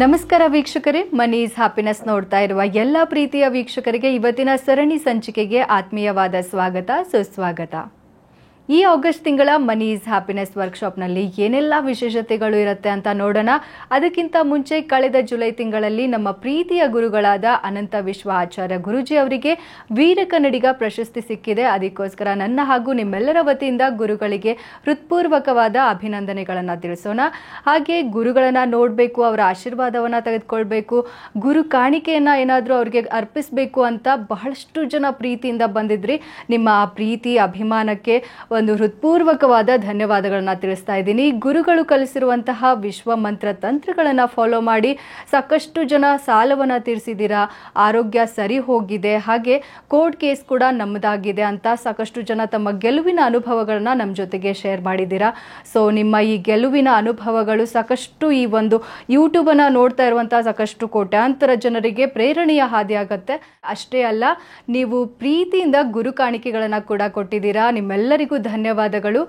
ನಮಸ್ಕಾರ ವೀಕ್ಷಕರೇ, monies happiness ನೋಡ್ತಾ ಇರುವ ಎಲ್ಲ ಪ್ರೀತಿಯ ವೀಕ್ಷಕರಿಗೆ ಇವತ್ತಿನ ಸರಣಿ ಸಂಚಿಕೆಗೆ ಆತ್ಮೀಯವಾದ ಸ್ವಾಗತ ಸುಸ್ವಾಗತ. ಈ ಆಗಸ್ಟ್ ತಿಂಗಳ ಮನೀಸ್ ಹ್ಯಾಪಿನೆಸ್ ವರ್ಕ್ಶಾಪ್ನಲ್ಲಿ ಏನೆಲ್ಲ ವಿಶೇಷತೆಗಳು ಇರುತ್ತೆ ಅಂತ ನೋಡೋಣ. ಅದಕ್ಕಿಂತ ಮುಂಚೆ ಕಳೆದ ಜುಲೈ ತಿಂಗಳಲ್ಲಿ ನಮ್ಮ ಪ್ರೀತಿಯ ಗುರುಗಳಾದ ಅನಂತ ವಿಶ್ವ ಆಚಾರ್ಯ ಗುರುಜಿ ಅವರಿಗೆ ವೀರ ಕನ್ನಡಿಗ ಪ್ರಶಸ್ತಿ ಸಿಕ್ಕಿದೆ. ಅದಕ್ಕೋಸ್ಕರ ನನ್ನ ಹಾಗೂ ನಿಮ್ಮೆಲ್ಲರ ವತಿಯಿಂದ ಗುರುಗಳಿಗೆ ಹೃತ್ಪೂರ್ವಕವಾದ ಅಭಿನಂದನೆಗಳನ್ನು ತಿಳಿಸೋಣ. ಹಾಗೆ ಗುರುಗಳನ್ನು ನೋಡಬೇಕು, ಅವರ ಆಶೀರ್ವಾದವನ್ನು ತೆಗೆದುಕೊಳ್ಬೇಕು, ಗುರು ಕಾಣಿಕೆಯನ್ನು ಏನಾದರೂ ಅವ್ರಿಗೆ ಅರ್ಪಿಸಬೇಕು ಅಂತ ಬಹಳಷ್ಟು ಜನ ಪ್ರೀತಿಯಿಂದ ಬಂದಿದ್ರಿ. ನಿಮ್ಮ ಆ ಪ್ರೀತಿ ಅಭಿಮಾನಕ್ಕೆ ಒಂದು ಹೃತ್ಪೂರ್ವಕವಾದ ಧನ್ಯವಾದಗಳನ್ನ ತಿಳಿಸ್ತಾ ಇದ್ದೀನಿ. ಗುರುಗಳು ಕಲಿಸಿರುವಂತಹ ವಿಶ್ವ ಮಂತ್ರ ತಂತ್ರಗಳನ್ನು ಫಾಲೋ ಮಾಡಿ ಸಾಕಷ್ಟು ಜನ ಸಾಲವನ್ನು ತೀರಿಸಿದ್ದೀರಾ, ಆರೋಗ್ಯ ಸರಿ ಹೋಗಿದೆ, ಹಾಗೆ ಕೋರ್ಟ್ ಕೇಸ್ ಕೂಡ ನಮ್ಮದಾಗಿದೆ ಅಂತ ಸಾಕಷ್ಟು ಜನ ತಮ್ಮ ಗೆಲುವಿನ ಅನುಭವಗಳನ್ನ ನಮ್ಮ ಜೊತೆಗೆ ಶೇರ್ ಮಾಡಿದ್ದೀರಾ. ಸೊ ನಿಮ್ಮ ಈ ಗೆಲುವಿನ ಅನುಭವಗಳು ಸಾಕಷ್ಟು ಈ ಒಂದು ಯೂಟ್ಯೂಬನ್ನು ನೋಡ್ತಾ ಇರುವಂತಹ ಸಾಕಷ್ಟು ಕೋಟ್ಯಾಂತರ ಜನರಿಗೆ ಪ್ರೇರಣೆಯ ಹಾದಿಯಾಗತ್ತೆ. ಅಷ್ಟೇ ಅಲ್ಲ, ನೀವು ಪ್ರೀತಿಯಿಂದ ಗುರು ಕಾಣಿಕೆಗಳನ್ನು ಕೂಡ ಕೊಟ್ಟಿದ್ದೀರಾ. ನಿಮ್ಮೆಲ್ಲರಿಗೂ ಧನ್ಯವಾದಗಳು.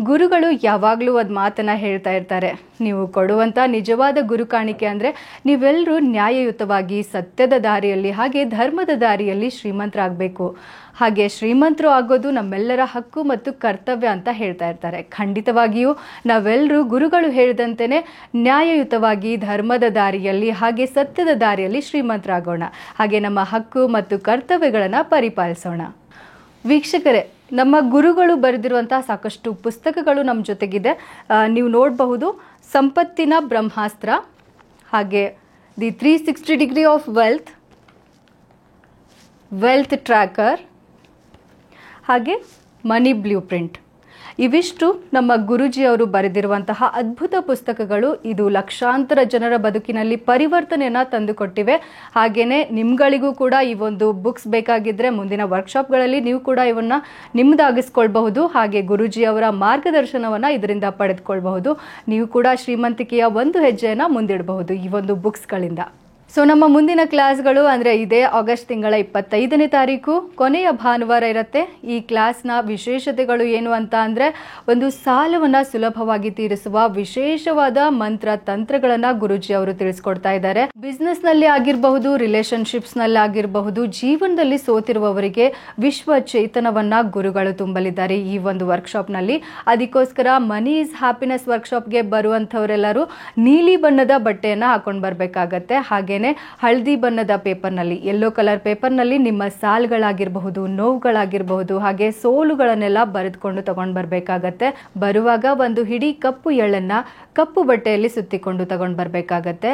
ಗುರುಗಳು ಯಾವಾಗಲೂ ಒಂದು ಮಾತನ್ನ ಹೇಳ್ತಾ ಇರ್ತಾರೆ, ನೀವು ಕೊಡುವಂಥ ನಿಜವಾದ ಗುರು ಕಾಣಿಕೆ ಅಂದರೆ ನೀವೆಲ್ಲರೂ ನ್ಯಾಯಯುತವಾಗಿ ಸತ್ಯದ ದಾರಿಯಲ್ಲಿ ಹಾಗೆ ಧರ್ಮದ ದಾರಿಯಲ್ಲಿ ಶ್ರೀಮಂತರಾಗಬೇಕು. ಹಾಗೆ ಶ್ರೀಮಂತರು ಆಗೋದು ನಮ್ಮೆಲ್ಲರ ಹಕ್ಕು ಮತ್ತು ಕರ್ತವ್ಯ ಅಂತ ಹೇಳ್ತಾ ಇರ್ತಾರೆ. ಖಂಡಿತವಾಗಿಯೂ ನಾವೆಲ್ಲರೂ ಗುರುಗಳು ಹೇಳಿದಂತೆಯೇ ನ್ಯಾಯಯುತವಾಗಿ ಧರ್ಮದ ದಾರಿಯಲ್ಲಿ ಹಾಗೆ ಸತ್ಯದ ದಾರಿಯಲ್ಲಿ ಶ್ರೀಮಂತರಾಗೋಣ. ಹಾಗೆ ನಮ್ಮ ಹಕ್ಕು ಮತ್ತು ಕರ್ತವ್ಯಗಳನ್ನು ಪರಿಪಾಲಿಸೋಣ. ವೀಕ್ಷಕರೇ, ನಮ್ಮ ಗುರುಗಳು ಬರೆದಿರುವಂತಹ ಸಾಕಷ್ಟು ಪುಸ್ತಕಗಳು ನಮ್ಮ ಜೊತೆಗಿದೆ. ನೀವು ನೋಡಬಹುದು, ಸಂಪತ್ತಿನ ಬ್ರಹ್ಮಾಸ್ತ್ರ, ಹಾಗೆ the 360 degree of wealth tracker, ಹಾಗೆ ಮನಿ ಬ್ಲೂ ಪ್ರಿಂಟ್. ಇವಿಷ್ಟು ನಮ್ಮ ಗುರುಜಿಯವರು ಬರೆದಿರುವಂತಹ ಅದ್ಭುತ ಪುಸ್ತಕಗಳು. ಇದು ಲಕ್ಷಾಂತರ ಜನರ ಬದುಕಿನಲ್ಲಿ ಪರಿವರ್ತನೆಯನ್ನು ತಂದುಕೊಟ್ಟಿವೆ. ಹಾಗೆಯೇ ನಿಮ್ಗಳಿಗೂ ಕೂಡ ಈ ಒಂದು ಬುಕ್ಸ್ ಬೇಕಾಗಿದ್ದರೆ ಮುಂದಿನ ವರ್ಕ್ಶಾಪ್ಗಳಲ್ಲಿ ನೀವು ಕೂಡ ಇವನ್ನ ನಿಮ್ಮದಾಗಿಸ್ಕೊಳ್ಬಹುದು. ಹಾಗೆ ಗುರುಜಿಯವರ ಮಾರ್ಗದರ್ಶನವನ್ನು ಇದರಿಂದ ಪಡೆದುಕೊಳ್ಬಹುದು. ನೀವು ಕೂಡ ಶ್ರೀಮಂತಿಕೆಯ ಒಂದು ಹೆಜ್ಜೆಯನ್ನು ಮುಂದಿಡಬಹುದು ಈ ಒಂದು ಬುಕ್ಸ್ಗಳಿಂದ. ಸೊ ನಮ್ಮ ಮುಂದಿನ ಕ್ಲಾಸ್ಗಳು ಅಂದರೆ ಇದೇ ಆಗಸ್ಟ್ ತಿಂಗಳ 25ನೇ ತಾರೀಕು ಕೊನೆಯ ಭಾನುವಾರ ಇರುತ್ತೆ. ಈ ಕ್ಲಾಸ್ನ ವಿಶೇಷತೆಗಳು ಏನು ಅಂತ ಅಂದರೆ, ಒಂದು ಸಾಲವನ್ನು ಸುಲಭವಾಗಿ ತೀರಿಸುವ ವಿಶೇಷವಾದ ಮಂತ್ರ ತಂತ್ರಗಳನ್ನು ಗುರುಜಿ ಅವರು ತಿಳಿಸ್ಕೊಡ್ತಾ ಇದ್ದಾರೆ. ಬಿಸ್ನೆಸ್ನಲ್ಲಿ ಆಗಿರಬಹುದು, ರಿಲೇಷನ್ಶಿಪ್ಸ್ನಲ್ಲಿ ಆಗಿರಬಹುದು, ಜೀವನದಲ್ಲಿ ಸೋತಿರುವವರಿಗೆ ವಿಶ್ವ ಚೇತನವನ್ನು ಗುರುಗಳು ತುಂಬಲಿದ್ದಾರೆ ಈ ಒಂದು ವರ್ಕ್ಶಾಪ್ನಲ್ಲಿ. ಅದಕ್ಕೋಸ್ಕರ ಮನೀಸ್ ಹ್ಯಾಪಿನೆಸ್ ವರ್ಕ್ಶಾಪ್ಗೆ ಬರುವಂಥವರೆಲ್ಲರೂ ನೀಲಿ ಬಣ್ಣದ ಬಟ್ಟೆಯನ್ನು ಹಾಕೊಂಡು ಬರಬೇಕಾಗತ್ತೆ. ಹಾಗೆ ಹಳದಿ ಬಣ್ಣದ ಪೇಪರ್ನಲ್ಲಿ, ಯೆಲ್ಲೋ ಕಲರ್ ಪೇಪರ್ನಲ್ಲಿ ನಿಮ್ಮ ಸಾಲ್ಗಳಾಗಿರಬಹುದು, ನೋವುಗಳಾಗಿರಬಹುದು, ಹಾಗೆ ಸೋಲುಗಳನ್ನೆಲ್ಲ ಬರೆದುಕೊಂಡು ತಗೊಂಡು ಬರಬೇಕಾಗತ್ತೆ. ಬರುವಾಗ ಒಂದು ಹಿಡಿ ಕಪ್ಪು ಎಳ್ಳನ್ನ ಕಪ್ಪು ಬಟ್ಟೆಯಲ್ಲಿ ಸುತ್ತಿಕೊಂಡು ತಗೊಂಡು ಬರಬೇಕಾಗತ್ತೆ.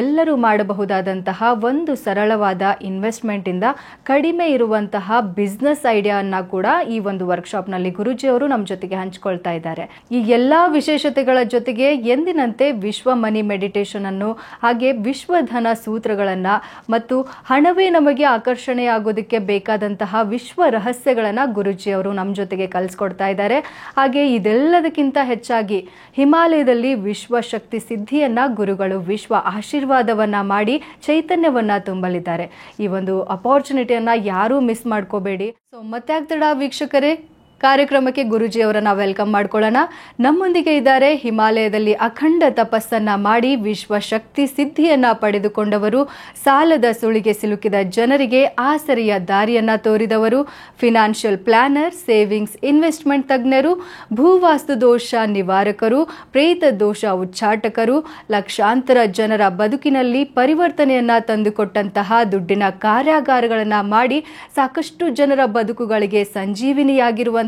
ಎಲ್ಲರೂ ಮಾಡಬಹುದಾದಂತಹ ಒಂದು ಸರಳವಾದ ಇನ್ವೆಸ್ಟ್ಮೆಂಟ್ ಇಂದ ಕಡಿಮೆ ಇರುವಂತಹ ಬಿಸ್ನೆಸ್ ಐಡಿಯಾನ ಕೂಡ ಈ ಒಂದು ವರ್ಕ್ಶಾಪ್ನಲ್ಲಿ ಗುರುಜಿಯವರು ನಮ್ಮ ಜೊತೆಗೆ ಹಂಚಿಕೊಳ್ತಾ ಇದ್ದಾರೆ. ಈ ಎಲ್ಲಾ ವಿಶೇಷತೆಗಳ ಜೊತೆಗೆ ಎಂದಿನಂತೆ ವಿಶ್ವ ಮನಿ ಮೆಡಿಟೇಷನ್ ಅನ್ನು, ಹಾಗೆ ವಿಶ್ವಧನ ಸೂತ್ರಗಳನ್ನು ಮತ್ತು ಹಣವೇ ನಮಗೆ ಆಕರ್ಷಣೆಯಾಗೋದಕ್ಕೆ ಬೇಕಾದಂತಹ ವಿಶ್ವ ರಹಸ್ಯಗಳನ್ನು ಗುರುಜಿಯವರು ನಮ್ಮ ಜೊತೆಗೆ ಕಲಿಸ್ಕೊಡ್ತಾ ಇದ್ದಾರೆ. ಹಾಗೆ ಇದೆಲ್ಲದಕ್ಕಿಂತ ಹೆಚ್ಚಾಗಿ ಹಿಮಾಲಯದಲ್ಲಿ ವಿಶ್ವ ಶಕ್ತಿ ಸಿದ್ಧಿಯನ್ನ ಗುರುಗಳು ವಿಶ್ವ ಆಶೀರ್ವಾದವನ್ನ ಮಾಡಿ ಚೈತನ್ಯವನ್ನ ತುಂಬಲಿದ್ದಾರೆ. ಈ ಒಂದು ಅಪಾರ್ಚುನಿಟಿಯನ್ನ ಯಾರೂ ಮಿಸ್ ಮಾಡ್ಕೋಬೇಡಿ. ಸೊ ಮತ್ತೆ ಆಗ್ತಡ ವೀಕ್ಷಕರೇ, ಕಾರ್ಯಕ್ರಮಕ್ಕೆ ಗುರುಜಿಯವರನ್ನ ವೆಲ್ಕಮ್ ಮಾಡ್ಕೊಳ್ಳೋಣ. ನಮ್ಮೊಂದಿಗೆ ಇದ್ದಾರೆ ಹಿಮಾಲಯದಲ್ಲಿ ಅಖಂಡ ತಪಸ್ಸನ್ನ ಮಾಡಿ ವಿಶ್ವ ಶಕ್ತಿ ಸಿದ್ಧಿಯನ್ನ ಪಡೆದುಕೊಂಡವರು, ಸಾಲದ ಸುಳಿಗೆ ಸಿಲುಕಿದ ಜನರಿಗೆ ಆಸರೆಯ ದಾರಿಯನ್ನ ತೋರಿದವರು, ಫಿನಾನ್ಷಿಯಲ್ ಪ್ಲಾನರ್, ಸೇವಿಂಗ್ಸ್ ಇನ್ವೆಸ್ಟ್ಮೆಂಟ್ ತಜ್ಞರು, ಭೂವಾಸ್ತು ದೋಷ ನಿವಾರಕರು, ಪ್ರೇತ ದೋಷ ಉಚ್ಚಾಟಕರು, ಲಕ್ಷಾಂತರ ಜನರ ಬದುಕಿನಲ್ಲಿ ಪರಿವರ್ತನೆಯನ್ನ ತಂದುಕೊಟ್ಟಂತಹ ದುಡ್ಡಿನ ಕಾರ್ಯಾಗಾರಗಳನ್ನ ಮಾಡಿ ಸಾಕಷ್ಟು ಜನರ ಬದುಕುಗಳಿಗೆ ಸಂಜೀವಿನಿಯಾಗಿರುವ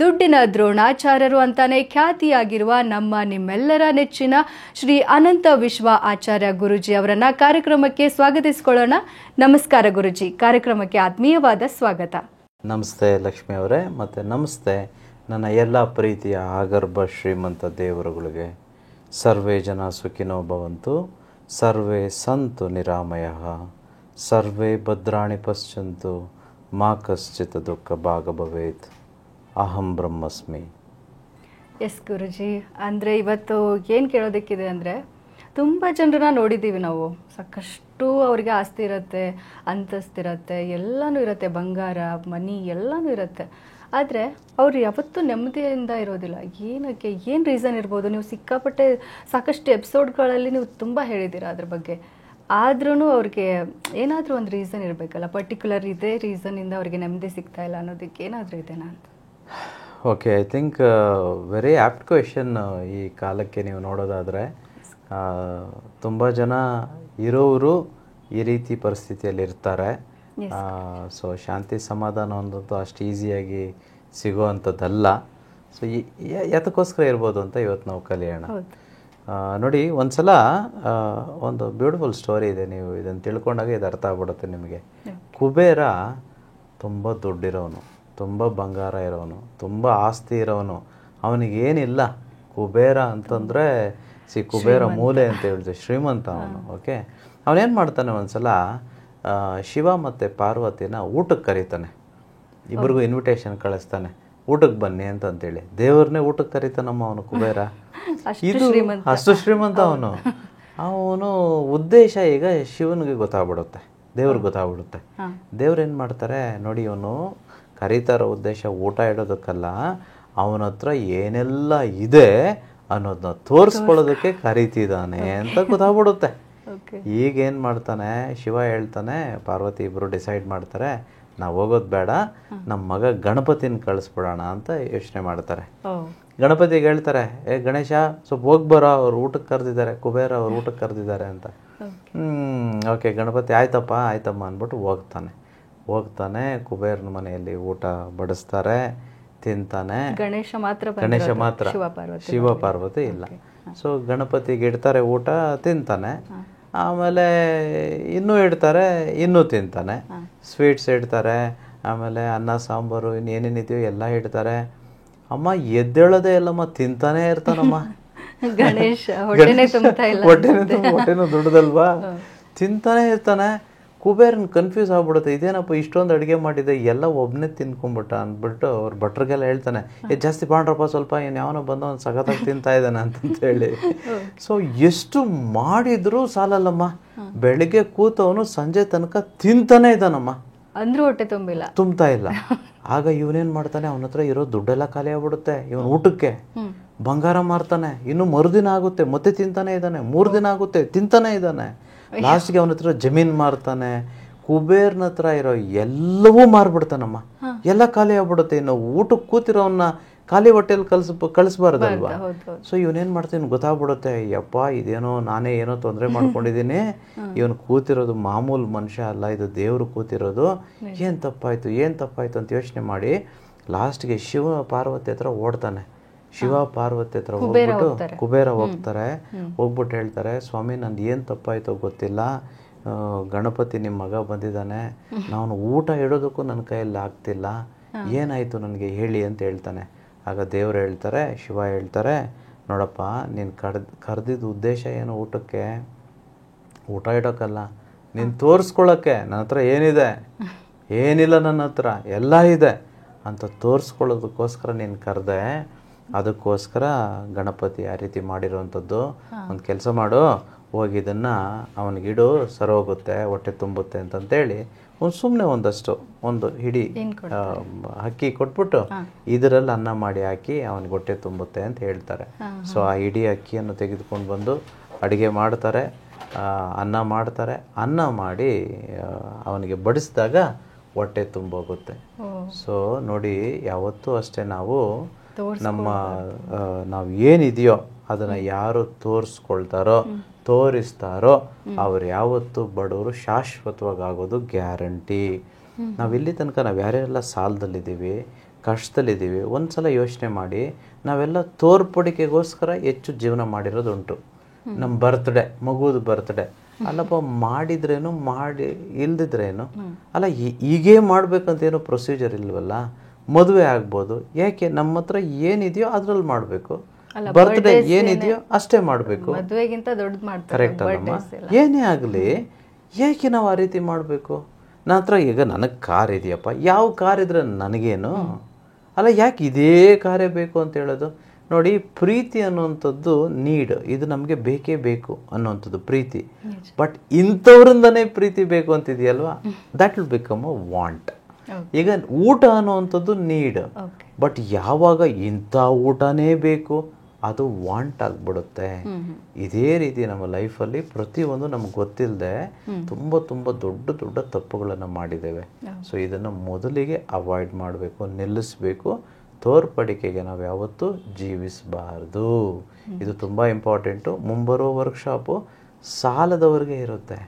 ದುಡ್ಡಿನ ದ್ರೋಣಾಚಾರ್ಯರು ಅಂತಾನೆ ಖ್ಯಾತಿಯಾಗಿರುವ ನಮ್ಮ ನಿಮ್ಮೆಲ್ಲರ ನೆಚ್ಚಿನ ಶ್ರೀ ಅನಂತ ವಿಶ್ವ ಆಚಾರ್ಯ ಗುರುಜಿ ಅವರನ್ನ ಕಾರ್ಯಕ್ರಮಕ್ಕೆ ಸ್ವಾಗತಿಸಿಕೊಳ್ಳೋಣ. ನಮಸ್ಕಾರ ಗುರುಜಿ, ಕಾರ್ಯಕ್ರಮಕ್ಕೆ ಆತ್ಮೀಯವಾದ ಸ್ವಾಗತ. ನಮಸ್ತೆ ಲಕ್ಷ್ಮಿ ಅವರೇ, ಮತ್ತು ನಮಸ್ತೆ ನನ್ನ ಎಲ್ಲ ಪ್ರೀತಿಯ ಆಗರ್ಭ ಶ್ರೀಮಂತ ದೇವರುಗಳಿಗೆ. ಸರ್ವೇ ಜನ ಸುಖಿನೋ ಭವಂತು, ಸರ್ವೇ ಸಂತು ನಿರಾಮಯಃ, ಸರ್ವೇ ಭದ್ರಾಣಿ ಪಶ್ಯಂತು, ಮಾ ಕಶ್ಚಿತ್ ದುಃಖ ಭಾಗ ಭವೇತ್, ಅಹಂ ಬ್ರಹ್ಮಸ್ಮಿ. ಎಸ್ ಗುರುಜಿ, ಅಂದರೆ ಇವತ್ತು ಏನು ಕೇಳೋದಕ್ಕಿದೆ ಅಂದರೆ, ತುಂಬ ಜನರನ್ನ ನೋಡಿದ್ದೀವಿ ನಾವು. ಸಾಕಷ್ಟು ಅವ್ರಿಗೆ ಆಸ್ತಿ ಇರುತ್ತೆ, ಅಂತಸ್ತಿರುತ್ತೆ, ಎಲ್ಲನೂ ಇರುತ್ತೆ, ಬಂಗಾರ ಮನಿ ಎಲ್ಲನೂ ಇರುತ್ತೆ. ಆದರೆ ಅವ್ರು ಯಾವತ್ತೂ ನೆಮ್ಮದಿಯಿಂದ ಇರೋದಿಲ್ಲ. ಏನಕ್ಕೆ, ಏನು ರೀಸನ್ ಇರ್ಬೋದು? ನೀವು ಸಿಕ್ಕಾಪಟ್ಟೆ ಸಾಕಷ್ಟು ಎಪಿಸೋಡ್ಗಳಲ್ಲಿ ನೀವು ತುಂಬ ಹೇಳಿದ್ದೀರಾ ಅದ್ರ ಬಗ್ಗೆ. ಆದ್ರೂ ಅವ್ರಿಗೆ ಏನಾದರೂ ಒಂದು ರೀಸನ್ ಇರಬೇಕಲ್ಲ, ಪರ್ಟಿಕ್ಯುಲರ್ ಇದೇ ರೀಸನಿಂದ ಅವ್ರಿಗೆ ನೆಮ್ಮದಿ ಸಿಗ್ತಾ ಇಲ್ಲ ಅನ್ನೋದಕ್ಕೆ ಏನಾದರೂ ಇದೆನಾ ಅಂತ. Okay, I think very apt question. ಈ ಕಾಲಕ್ಕೆ ನೀವು ನೋಡೋದಾದರೆ ತುಂಬ ಜನ ಇರೋರು ಈ ರೀತಿ ಪರಿಸ್ಥಿತಿಯಲ್ಲಿ ಇರ್ತಾರೆ. ಸೊ ಶಾಂತಿ ಸಮಾಧಾನ ಅನ್ನೋದು ಅಷ್ಟು ಈಸಿಯಾಗಿ ಸಿಗೋವಂಥದ್ದಲ್ಲ. ಸೊ ಯಾತಕ್ಕೋಸ್ಕರ ಇರ್ಬೋದು ಅಂತ ಇವತ್ತು ನಾವು ಕಲಿಯೋಣ. ನೋಡಿ, ಒಂದು ಸಲ ಒಂದು ಬ್ಯೂಟಿಫುಲ್ ಸ್ಟೋರಿ ಇದೆ. ನೀವು ಇದನ್ನು ತಿಳ್ಕೊಂಡಾಗ ಇದು ಅರ್ಥ ಆಗ್ಬಿಡುತ್ತೆ ನಿಮಗೆ. ಕುಬೇರ ತುಂಬ ದುಡ್ಡಿರೋನು, ತುಂಬ ಬಂಗಾರ ಇರೋನು, ತುಂಬ ಆಸ್ತಿ ಇರೋನು. ಅವನಿಗೇನಿಲ್ಲ. ಕುಬೇರ ಅಂತಂದರೆ ಕುಬೇರ ಮೂಲೆ ಅಂತ ಹೇಳ್ತೀವಿ, ಶ್ರೀಮಂತ ಅವನು. ಓಕೆ, ಅವನೇನು ಮಾಡ್ತಾನೆ, ಒಂದ್ಸಲ ಶಿವ ಮತ್ತು ಪಾರ್ವತಿನ ಊಟಕ್ಕೆ ಕರೀತಾನೆ. ಇಬ್ಬರಿಗೂ ಇನ್ವಿಟೇಷನ್ ಕಳಿಸ್ತಾನೆ, ಊಟಕ್ಕೆ ಬನ್ನಿ ಅಂತಂತೇಳಿ. ದೇವ್ರನ್ನೇ ಊಟಕ್ಕೆ ಕರೀತಾನಮ್ಮ ಅವನು ಕುಬೇರ. ಇದು ಅಷ್ಟು ಶ್ರೀಮಂತ ಅವನು ಉದ್ದೇಶ ಈಗ ಶಿವನಿಗೆ ಗೊತ್ತಾಗ್ಬಿಡುತ್ತೆ, ದೇವ್ರಿಗೆ ಗೊತ್ತಾಗ್ಬಿಡುತ್ತೆ. ದೇವ್ರೇನು ಮಾಡ್ತಾರೆ ನೋಡಿ, ಇವನು ಕರೀತಾರೋ ಉದ್ದೇಶ ಊಟ ಇಡೋದಕ್ಕಲ್ಲ, ಅವನ ಹತ್ರ ಏನೆಲ್ಲ ಇದೆ ಅನ್ನೋದನ್ನ ತೋರಿಸ್ಕೊಳ್ಳೋದಕ್ಕೆ ಕರೀತಿದ್ದಾನೆ ಅಂತ ಗೊತ್ತಾಗ್ಬಿಡುತ್ತೆ. ಈಗೇನು ಮಾಡ್ತಾನೆ, ಶಿವ ಹೇಳ್ತಾನೆ, ಪಾರ್ವತಿ ಇಬ್ಬರು ಡಿಸೈಡ್ ಮಾಡ್ತಾರೆ, ನಾವು ಹೋಗೋದು ಬೇಡ, ನಮ್ಮ ಮಗ ಗಣಪತಿನ ಕಳಿಸ್ಬಿಡೋಣ ಅಂತ ಯೋಚನೆ ಮಾಡ್ತಾರೆ. ಗಣಪತಿಗೆ ಹೇಳ್ತಾರೆ, ಗಣೇಶ ಸ್ವಲ್ಪ ಹೋಗ್ಬರೋ, ಅವ್ರು ಊಟಕ್ಕೆ ಕರೆದಿದ್ದಾರೆ, ಕುಬೇರ ಅವ್ರು ಊಟಕ್ಕೆ ಕರೆದಿದ್ದಾರೆ ಅಂತ. ಓಕೆ, ಗಣಪತಿ ಆಯ್ತಮ್ಮ ಅಂದ್ಬಿಟ್ಟು ಹೋಗ್ತಾನೆ. ಕುಬೇರನ ಮನೆಯಲ್ಲಿ ಊಟ ಬಡಿಸ್ತಾರೆ, ತಿಂತಾನೆ. ಗಣೇಶ ಮಾತ್ರ, ಶಿವ ಪಾರ್ವತಿ ಇಲ್ಲ. ಸೊ ಗಣಪತಿಗೆ ಇಡ್ತಾರೆ, ಊಟ ತಿಂತಾನೆ. ಆಮೇಲೆ ಇನ್ನೂ ಇಡ್ತಾರೆ, ಇನ್ನೂ ತಿಂತಾನೆ. ಸ್ವೀಟ್ಸ್ ಇಡ್ತಾರೆ, ಆಮೇಲೆ ಅನ್ನ ಸಾಂಬಾರು ಇನ್ನೇನೇನಿದೆಯೋ ಎಲ್ಲ ಇಡ್ತಾರೆ. ಅಮ್ಮ ಎದ್ದೇಳೋದೇ ಇಲ್ಲಮ್ಮ, ತಿಂತಾನೆ ಇರ್ತಾನಮ್ಮ. ಗಣೇಶ ಹೊಟ್ಟೆನೂ ದೊಡ್ಡದಲ್ವಾ, ತಿಂತಾನೆ ಇರ್ತಾನೆ. ಕುಬೇರನ್ ಕನ್ಫ್ಯೂಸ್ ಆಗ್ಬಿಡುತ್ತೆ, ಇದೇನಪ್ಪ ಇಷ್ಟೊಂದು ಅಡುಗೆ ಮಾಡಿದೆ, ಎಲ್ಲ ಒಬ್ಬನೇ ತಿನ್ಕೊಂಬಿಟ್ಟ ಅಂದ್ಬಿಟ್ಟು ಅವ್ರ ಭಟ್ರಿಗೆಲ್ಲ ಹೇಳ್ತಾನೆ, ಜಾಸ್ತಿ ಬಾಣ್ರಪ್ಪ ಸ್ವಲ್ಪ, ಏನು ಯಾವನೋ ಬಂದು ಒಂದು ಸಗತ್ತಾಗಿ ತಿಂತಾ ಇದ್ದಾನೆ ಅಂತಂತೇಳಿ. ಸೊ ಎಷ್ಟು ಮಾಡಿದ್ರು ಸಾಲಲ್ಲಮ್ಮ, ಬೆಳಿಗ್ಗೆ ಕೂತವನು ಸಂಜೆ ತನಕ ತಿಂತಾನೆ ಇದ್ದಾನಮ್ಮ, ಅಂದ್ರೂ ಹೊಟ್ಟೆ ತುಂಬ್ತಾ ಇಲ್ಲ. ಆಗ ಇವನೇನು ಮಾಡ್ತಾನೆ, ಅವನ ಹತ್ರ ಇರೋ ದುಡ್ಡೆಲ್ಲ ಖಾಲಿ ಆಗ್ಬಿಡುತ್ತೆ. ಇವನು ಊಟಕ್ಕೆ ಬಂಗಾರ ಮಾರ್ತಾನೆ, ಇನ್ನು ಮರುದಿನ ಆಗುತ್ತೆ ಮತ್ತೆ ತಿಂತಾನೆ ಇದ್ದಾನೆ, 3 ದಿನ ಆಗುತ್ತೆ ತಿಂತಾನೆ ಇದ್ದಾನೆ. ಲಾಸ್ಟ್ಗೆ ಅವನ ಹತ್ರ ಜಮೀನ್ ಮಾರ್ತಾನೆ, ಕುಬೇರ್ನ ಹತ್ರ ಇರೋ ಎಲ್ಲವೂ ಮಾರ್ಬಿಡ್ತಾನಮ್ಮ, ಎಲ್ಲ ಖಾಲಿ ಆಗ್ಬಿಡುತ್ತೆ. ಇನ್ನು ಊಟಕ್ಕೆ ಕೂತಿರೋವನ್ನ ಖಾಲಿ ಹೊಟ್ಟೆಯಲ್ಲಿ ಕಳಿಸ್ಬಾರ್ದಲ್ವಾ. ಸೊ ಇವನೇನ್ ಮಾಡ್ತೀನಿ ಗೊತ್ತಾಗ್ಬಿಡುತ್ತೆ, ಯಪ್ಪ ಇದೇನೋ ನಾನೇ ಏನೋ ತೊಂದರೆ ಮಾಡ್ಕೊಂಡಿದ್ದೀನಿ, ಇವನು ಕೂತಿರೋದು ಮಾಮೂಲು ಮನುಷ್ಯ ಅಲ್ಲ, ಇದು ದೇವ್ರು ಕೂತಿರೋದು, ಏನ್ ತಪ್ಪಾಯ್ತು ಅಂತ ಯೋಚನೆ ಮಾಡಿ ಲಾಸ್ಟ್ಗೆ ಶಿವ ಪಾರ್ವತಿ ಹತ್ರ ಓಡ್ತಾನೆ. ಶಿವ ಪಾರ್ವತಿ ಹತ್ರ ಹೋಗ್ಬಿಟ್ಟು ಕುಬೇರ ಹೋಗ್ಬಿಟ್ಟು ಹೇಳ್ತಾರೆ, ಸ್ವಾಮಿ ನಂದು ಏನು ತಪ್ಪಾಯ್ತೋ ಗೊತ್ತಿಲ್ಲ, ಗಣಪತಿ ನಿಮ್ಮ ಮಗ ಬಂದಿದ್ದಾನೆ, ನಾನು ಊಟ ಇಡೋದಕ್ಕೂ ನನ್ನ ಕೈಯಲ್ಲಿ ಆಗ್ತಿಲ್ಲ, ಏನಾಯಿತು ನನಗೆ ಹೇಳಿ ಅಂತ ಹೇಳ್ತಾನೆ. ಆಗ ದೇವ್ರು ಹೇಳ್ತಾರೆ, ಶಿವ ಹೇಳ್ತಾರೆ, ನೋಡಪ್ಪ ನೀನು ಕರೆದಿದ್ದ ಉದ್ದೇಶ ಏನು, ಊಟಕ್ಕೆ ಊಟ ಇಡೋಕ್ಕಲ್ಲ, ನೀನು ತೋರಿಸ್ಕೊಳ್ಳೋಕ್ಕೆ ನನ್ನ ಹತ್ರ ಏನಿದೆ, ಏನಿಲ್ಲ ನನ್ನ ಹತ್ರ ಎಲ್ಲ ಇದೆ ಅಂತ ತೋರಿಸ್ಕೊಳ್ಳೋದಕ್ಕೋಸ್ಕರ ನೀನು ಕರೆದೆ. ಅದಕ್ಕೋಸ್ಕರ ಗಣಪತಿ ಆ ರೀತಿ ಮಾಡಿರೋವಂಥದ್ದು. ಒಂದು ಕೆಲಸ ಮಾಡು, ಹೋಗಿ ಇದನ್ನು ಅವನಿಗಿಡು, ಸರೋಗುತ್ತೆ, ಹೊಟ್ಟೆ ತುಂಬುತ್ತೆ ಅಂತಂತೇಳಿ ಸುಮ್ಮನೆ ಒಂದು ಹಿಡಿ ಅಕ್ಕಿ ಕೊಟ್ಬಿಟ್ಟು ಇದರಲ್ಲಿ ಅನ್ನ ಮಾಡಿ ಹಾಕಿ ಅವನಿಗೆ ಹೊಟ್ಟೆ ತುಂಬುತ್ತೆ ಅಂತ ಹೇಳ್ತಾರೆ. ಸೊ ಆ ಇಡೀ ಅಕ್ಕಿಯನ್ನು ತೆಗೆದುಕೊಂಡು ಬಂದು ಅಡುಗೆ ಮಾಡ್ತಾರೆ, ಅನ್ನ ಮಾಡಿ ಅವನಿಗೆ ಬಡಿಸಿದಾಗ ಹೊಟ್ಟೆ ತುಂಬೋಗುತ್ತೆ. ಸೊ ನೋಡಿ, ಯಾವತ್ತೂ ಅಷ್ಟೇ ನಾವು ನಾವು ಏನಿದೆಯೋ ಅದನ್ನು ಯಾರು ತೋರಿಸ್ಕೊಳ್ತಾರೋ ತೋರಿಸ್ತಾರೋ ಅವ್ರು ಯಾವತ್ತೂ ಬಡವರು ಶಾಶ್ವತವಾಗಿ ಆಗೋದು ಗ್ಯಾರಂಟಿ. ನಾವಿಲ್ಲಿ ತನಕ ನಾವು ಯಾರೆಲ್ಲ ಸಾಲದಲ್ಲಿದ್ದೀವಿ, ಕಷ್ಟದಲ್ಲಿದ್ದೀವಿ, ಒಂದ್ಸಲ ಯೋಚನೆ ಮಾಡಿ, ನಾವೆಲ್ಲ ತೋರ್ಪಡಿಕೆಗೋಸ್ಕರ ಹೆಚ್ಚು ಜೀವನ ಮಾಡಿರೋದುಂಟು. ನಮ್ಮ ಬರ್ತ್ಡೇ, ಮಗುವುದು ಬರ್ತ್ಡೇ, ಅಲ್ಲಪ್ಪ ಮಾಡಿದ್ರೇನು ಇಲ್ದಿದ್ರೇನು, ಅಲ್ಲ ಹೀಗೇ ಮಾಡ್ಬೇಕಂತೇನೋ ಪ್ರೊಸೀಜರ್ ಇಲ್ವಲ್ಲ. ಮದುವೆ ಆಗ್ಬೋದು, ಯಾಕೆ ನಮ್ಮ ಹತ್ರ ಏನಿದೆಯೋ ಅದ್ರಲ್ಲಿ ಮಾಡಬೇಕು, ಬರ್ತ್ಡೇ ಏನಿದೆಯೋ ಅಷ್ಟೇ ಮಾಡಬೇಕು, ಕರೆಕ್ಟ್ ಅಲ್ಲಮ್ಮ. ಏನೇ ಆಗಲಿ ಯಾಕೆ ನಾವು ಆ ರೀತಿ ಮಾಡಬೇಕು? ನನ್ನ ಹತ್ರ ಈಗ ನನಗೆ ಕಾರ್ ಇದೆಯಪ್ಪ, ಯಾವ ಕಾರ್ ಇದ್ರೆ ನನಗೇನು, ಅಲ್ಲ ಯಾಕೆ ಇದೇ ಕಾರೇ ಬೇಕು ಅಂತ ಹೇಳೋದು? ನೋಡಿ, ಪ್ರೀತಿ ಅನ್ನುವಂಥದ್ದು ನೀಡ್, ಇದು ನಮಗೆ ಬೇಕೇ ಬೇಕು ಅನ್ನುವಂಥದ್ದು ಪ್ರೀತಿ. ಬಟ್ ಇಂಥವ್ರಿಂದನೇ ಪ್ರೀತಿ ಬೇಕು ಅಂತಿದೆಯಲ್ವಾ, that will become a want. ಈಗ ಊಟ ಅನ್ನುವಂಥದ್ದು ನೀಡ್, ಬಟ್ ಯಾವಾಗ ಇಂಥ ಊಟನೇ ಬೇಕು ಅದು ವಾಂಟ್ ಆಗಿಬಿಡುತ್ತೆ. ಇದೇ ರೀತಿ ನಮ್ಮ ಲೈಫಲ್ಲಿ ಪ್ರತಿಯೊಂದು ನಮ್ಗೆ ಗೊತ್ತಿಲ್ಲದೆ ತುಂಬ ತುಂಬ ದೊಡ್ಡ ದೊಡ್ಡ ತಪ್ಪುಗಳನ್ನು ಮಾಡಿದ್ದೇವೆ. ಸೊ ಇದನ್ನು ಮೊದಲಿಗೆ ಅವಾಯ್ಡ್ ಮಾಡಬೇಕು, ನಿಲ್ಲಿಸಬೇಕು. ತೋರ್ಪಡಿಕೆಗೆ ನಾವು ಯಾವತ್ತೂ ಜೀವಿಸಬಾರ್ದು. ಇದು ತುಂಬ ಇಂಪಾರ್ಟೆಂಟು. ಮುಂಬರೋ ವರ್ಕ್ಶಾಪು ಸಾಲದವರೆಗೆ ಇರುತ್ತೆ.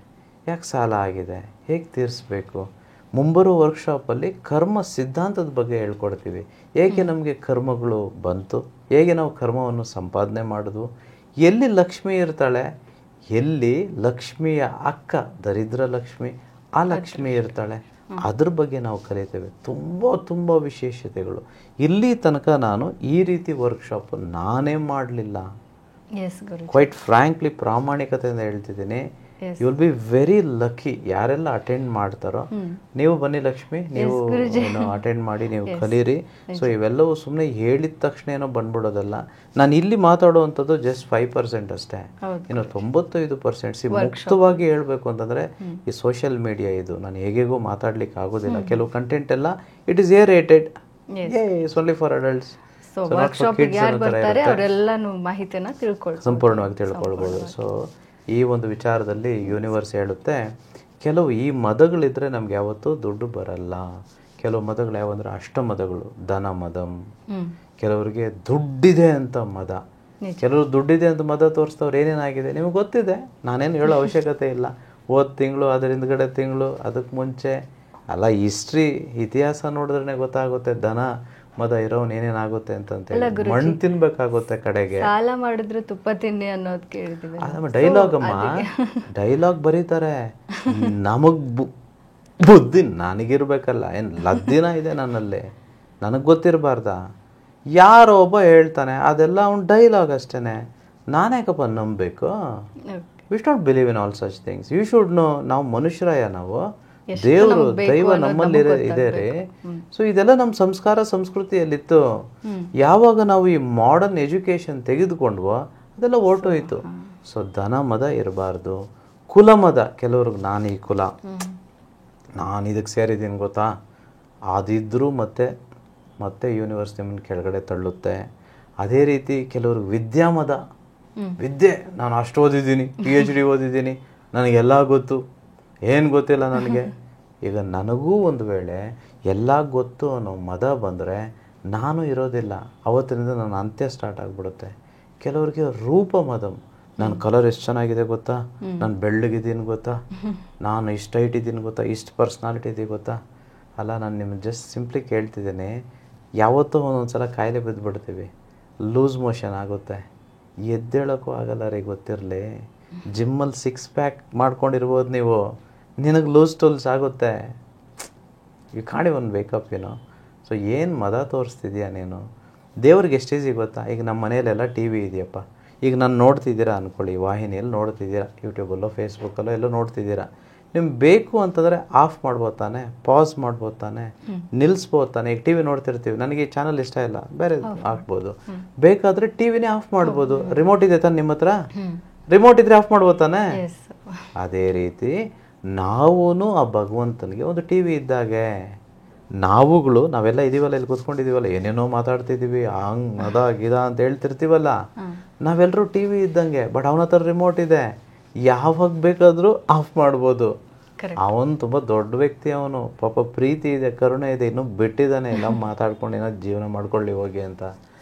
ಯಾಕೆ ಸಾಲ ಆಗಿದೆ, ಹೇಗೆ ತೀರಿಸ್ಬೇಕು. ಮುಂಬರೋ ವರ್ಕ್ಶಾಪಲ್ಲಿ ಕರ್ಮ ಸಿದ್ಧಾಂತದ ಬಗ್ಗೆ ಹೇಳ್ಕೊಡ್ತೀವಿ. ಹೇಗೆ ನಮಗೆ ಕರ್ಮಗಳು ಬಂತು, ಹೇಗೆ ನಾವು ಕರ್ಮವನ್ನು ಸಂಪಾದನೆ ಮಾಡೋದು, ಎಲ್ಲಿ ಲಕ್ಷ್ಮಿ ಇರ್ತಾಳೆ, ಎಲ್ಲಿ ಲಕ್ಷ್ಮಿಯ ಅಕ್ಕ ದರಿದ್ರ ಲಕ್ಷ್ಮಿ, ಆ ಲಕ್ಷ್ಮಿ ಇರ್ತಾಳೆ, ಅದ್ರ ಬಗ್ಗೆ ನಾವು ಕಲಿತೇವೆ. ತುಂಬ ತುಂಬ ವಿಶೇಷತೆಗಳು. ಇಲ್ಲಿ ತನಕ ನಾನು ಈ ರೀತಿ ವರ್ಕ್ಶಾಪ್ ನಾನೇ ಮಾಡಲಿಲ್ಲ. ಕ್ವೈಟ್ ಫ್ರ್ಯಾಂಕ್ಲಿ, ಪ್ರಾಮಾಣಿಕತೆಯಿಂದ ಹೇಳ್ತಿದ್ದೀನಿ. You will be very lucky. ಯಾರೆಲ್ಲ ಅಟೆಂಡ್ ಮಾಡ್ತಾರೋ, ನೀವು ಬನ್ನಿ ಲಕ್ಷ್ಮಿ, ನೀವು ಅಟೆಂಡ್ ಮಾಡಿ, ನೀವು ಕಲೀರಿ. ಸೊ ಇವೆಲ್ಲವೂ ಸುಮ್ಮನೆ ಹೇಳಿದ ತಕ್ಷಣ ಏನೋ ಬಂದ್ಬಿಡೋದಲ್ಲ. ನಾನು ಇಲ್ಲಿ ಮಾತಾಡುವಂಥದ್ದು ಜಸ್ಟ್ 5% ಅಷ್ಟೇ. ಇನ್ನು 95% ಮುಕ್ತವಾಗಿ ಹೇಳ್ಬೇಕು ಅಂತಂದ್ರೆ ಈ ಸೋಷಿಯಲ್ ಮೀಡಿಯಾ ಇದು ನಾನು ಹೇಗೆಗೂ ಮಾತಾಡ್ಲಿಕ್ಕೆ ಆಗೋದಿಲ್ಲ. ಕೆಲವು ಕಂಟೆಂಟ್ ಎಲ್ಲ it is A rated, only for adults. ಸಂಪೂರ್ಣವಾಗಿ ತಿಳ್ಕೊಳ್ಬೋದು. ಸೊ ಈ ಒಂದು ವಿಚಾರದಲ್ಲಿ ಯೂನಿವರ್ಸ್ ಹೇಳುತ್ತೆ, ಕೆಲವು ಈ ಮದಗಳಿದ್ರೆ ನಮ್ಗೆ ಯಾವತ್ತೂ ದುಡ್ಡು ಬರಲ್ಲ. ಕೆಲವು ಮದಗಳು ಯಾವಂದ್ರೆ ಅಷ್ಟಮದಗಳು, ಧನ ಮದಂ. ಕೆಲವರಿಗೆ ದುಡ್ಡಿದೆ ಅಂತ ಮದ, ಕೆಲವರು ದುಡ್ಡಿದೆ ಅಂತ ಮದ ತೋರಿಸ್ತವ್ರು. ಏನೇನಾಗಿದೆ ನಿಮಗೆ ಗೊತ್ತಿದೆ, ನಾನೇನು ಹೇಳೋ ಅವಶ್ಯಕತೆ ಇಲ್ಲ. ಹೋದ ತಿಂಗಳು, ಅದರ ಹಿಂದ್ಗಡೆ ತಿಂಗಳು, ಅದಕ್ಕೆ ಮುಂಚೆ ಅಲ್ಲ, ಹಿಸ್ಟ್ರಿ ಇತಿಹಾಸ ನೋಡಿದ್ರೆ ಗೊತ್ತಾಗುತ್ತೆ ಧನ ಮದ ಇರೋನ್ ಏನೇನಾಗುತ್ತೆ ಅಂತಂತೇಳಿ. ಮಣ್ಣು ತಿನ್ಬೇಕಾಗುತ್ತೆ ಕಡೆಗೆ. ಸಾಲ ಮಾಡಿದ್ರೆ ತುಪ್ಪ ತಿನ್ನಿ ಅನ್ನೋದು ಕೇಳಿದ್ವಿ. ಡೈಲಾಗ್ ಅಮ್ಮ, ಡೈಲಾಗ್ ಬರೀತಾರೆ. ನಮಗ್ ಬುದ್ಧಿ ನನಗಿರ್ಬೇಕಲ್ಲ, ಏನು ಲದ್ದಿನ ಇದೆ ನನ್ನಲ್ಲಿ, ನನಗೆ ಗೊತ್ತಿರಬಾರ್ದ? ಯಾರೋ ಒಬ್ಬ ಹೇಳ್ತಾನೆ, ಅದೆಲ್ಲ ಅವ್ನು ಡೈಲಾಗ್ ಅಷ್ಟೇನೆ. ನಾನ್ಯಾಕಪ್ಪ ನಂಬಬೇಕು? We should not believe in all such things. You should know, ನಾವು ಮನುಷ್ಯರಾಯ, ನಾವು ದೇವರು ದೈವ ನಮ್ಮಲ್ಲಿ ಇದೆ ರೀ. ಸೊ ಇದೆಲ್ಲ ನಮ್ಮ ಸಂಸ್ಕಾರ ಸಂಸ್ಕೃತಿಯಲ್ಲಿತ್ತು. ಯಾವಾಗ ನಾವು ಈ ಮಾಡರ್ನ್ ಎಜುಕೇಶನ್ ತೆಗೆದುಕೊಂಡ್ವೋ ಅದೆಲ್ಲ ಹೊರಟೋಯ್ತು. ಸೊ ಧನ ಮದ ಇರಬಾರ್ದು. ಕುಲ ಮದ, ಕೆಲವ್ರಿಗೆ ನಾನು ಈ ಕುಲ, ನಾನು ಇದಕ್ಕೆ ಸೇರಿದ್ದೀನಿ ಗೊತ್ತಾ, ಅದಿದ್ರೂ ಮತ್ತೆ ಮತ್ತೆ ಯೂನಿವರ್ಸ್ ನಿಮ್ಮನ್ನು ಕೆಳಗಡೆ ತಳ್ಳುತ್ತೆ. ಅದೇ ರೀತಿ ಕೆಲವ್ರಿಗೆ ವಿದ್ಯಾಮದ, ವಿದ್ಯೆ, ನಾನು ಅಷ್ಟು ಓದಿದ್ದೀನಿ, PhD ಓದಿದ್ದೀನಿ, ನನಗೆಲ್ಲ ಗೊತ್ತು, ಏನು ಗೊತ್ತಿಲ್ಲ ನನಗೆ. ಈಗ ನನಗೂ ಒಂದು ವೇಳೆ ಎಲ್ಲ ಗೊತ್ತು ಅನ್ನೋ ಮದ ಬಂದರೆ ನಾನು ಇರೋದಿಲ್ಲ. ಅವತ್ತಿನಿಂದ ನನ್ನ ಅಂತ್ಯ ಸ್ಟಾರ್ಟ್ ಆಗಿಬಿಡುತ್ತೆ. ಕೆಲವರಿಗೆ ರೂಪ ಮದಂ, ನನ್ನ ಕಲರ್ ಎಷ್ಟು ಚೆನ್ನಾಗಿದೆ ಗೊತ್ತಾ, ನಾನು ಬೆಳ್ಳಗಿದ್ದೀನಿ ಗೊತ್ತಾ, ನಾನು ಇಷ್ಟು ಹೈಟ್ ಇದ್ದೀನಿ ಗೊತ್ತಾ, ಇಷ್ಟು ಪರ್ಸ್ನಾಲಿಟಿ ಇದೆ ಗೊತ್ತಾ. ಅಲ್ಲ, ನಾನು ನಿಮ್ಗೆ ಜಸ್ಟ್ ಸಿಂಪ್ಲಿ ಕೇಳ್ತಿದ್ದೀನಿ, ಯಾವತ್ತೂ ಒಂದೊಂದು ಸಲ ಕಾಯಿಲೆ ಬಿದ್ದುಬಿಡ್ತೀವಿ, ಲೂಸ್ ಮೋಷನ್ ಆಗುತ್ತೆ, ಎದ್ದೇಳೋಕ್ಕೂ ಆಗಲ್ಲ ರೀ. ಗೊತ್ತಿರಲಿ, ಜಿಮ್ಮಲ್ಲಿ 6 ಪ್ಯಾಕ್ ಮಾಡ್ಕೊಂಡಿರ್ಬೋದು ನೀವು, ನಿನಗೆ ಲೂಸ್ ಟೂಲ್ಸ್ ಆಗುತ್ತೆ. ಯು ಕಾಣಿ ಒಂದು ವೇಕಪ್ ಏನೋ. ಸೊ ಏನು ಮದ ತೋರಿಸ್ತಿದ್ಯಾ ನೀನು? ದೇವ್ರಿಗೆ ಎಷ್ಟು ಈಸಿ ಗೊತ್ತಾ. ಈಗ ನಮ್ಮ ಮನೆಯಲ್ಲೆಲ್ಲ TV ಇದೆಯಪ್ಪ. ಈಗ ನಾನು ನೋಡ್ತಿದ್ದೀರಾ ಅಂದ್ಕೊಳ್ಳಿ, ವಾಹಿನಿಯಲ್ಲಿ ನೋಡ್ತಿದ್ದೀರಾ, ಯೂಟ್ಯೂಬಲ್ಲೋ ಫೇಸ್ಬುಕ್ಕಲ್ಲೋ ಎಲ್ಲೋ ನೋಡ್ತಿದ್ದೀರಾ. ನಿಮ್ಗೆ ಬೇಕು ಅಂತಂದರೆ ಆಫ್ ಮಾಡ್ಬೋದು ತಾನೆ, ಪಾಸ್ ಮಾಡ್ಬೋದು ತಾನೆ, ನಿಲ್ಲಿಸ್ಬೋದು ತಾನೆ. ಈಗ TV ನೋಡ್ತಿರ್ತೀವಿ, ನನಗೆ ಈ ಚಾನಲ್ ಇಷ್ಟ ಇಲ್ಲ, ಬೇರೆ ಹಾಕ್ಬೋದು. ಬೇಕಾದರೆ TVನೇ ಆಫ್ ಮಾಡ್ಬೋದು. ರಿಮೋಟ್ ಇದೆ ತಾನೆ ನಿಮ್ಮ ಹತ್ರ, ರಿಮೋಟ್ ಇದ್ರೆ ಆಫ್ ಮಾಡ್ಬೋದು ತಾನೆ. ಅದೇ ರೀತಿ ನಾವೂ ಆ ಭಗವಂತನಿಗೆ ಒಂದು TV ಇದ್ದಾಗೆ. ನಾವೆಲ್ಲ ಇದೀವಲ್ಲ, ಇಲ್ಲಿ ಕೂತ್ಕೊಂಡಿದ್ದೀವಲ್ಲ, ಏನೇನೋ ಮಾತಾಡ್ತಿದ್ದೀವಿ, ಹಂಗ್ ಮದ ಗಿದ ಅಂತ ಹೇಳ್ತಿರ್ತೀವಲ್ಲ, ನಾವೆಲ್ಲರೂ TV ಇದ್ದಂಗೆ. ಬಟ್ ಅವನ ಹತ್ರ ರಿಮೋಟ್ ಇದೆ, ಯಾವಾಗ ಬೇಕಾದರೂ ಆಫ್ ಮಾಡ್ಬೋದು. ಅವನು ತುಂಬ ದೊಡ್ಡ ವ್ಯಕ್ತಿ, ಅವನು ಪಾಪ ಪ್ರೀತಿ ಇದೆ, ಕರುಣೆ ಇದೆ, ಇನ್ನೂ ಬಿಟ್ಟಿದ್ದಾನೆ, ಎಲ್ಲ ಮಾತಾಡ್ಕೊಂಡು ಏನೋ ಜೀವನ ಮಾಡ್ಕೊಳ್ಳಿ ಹೋಗಿ ಅಂತ.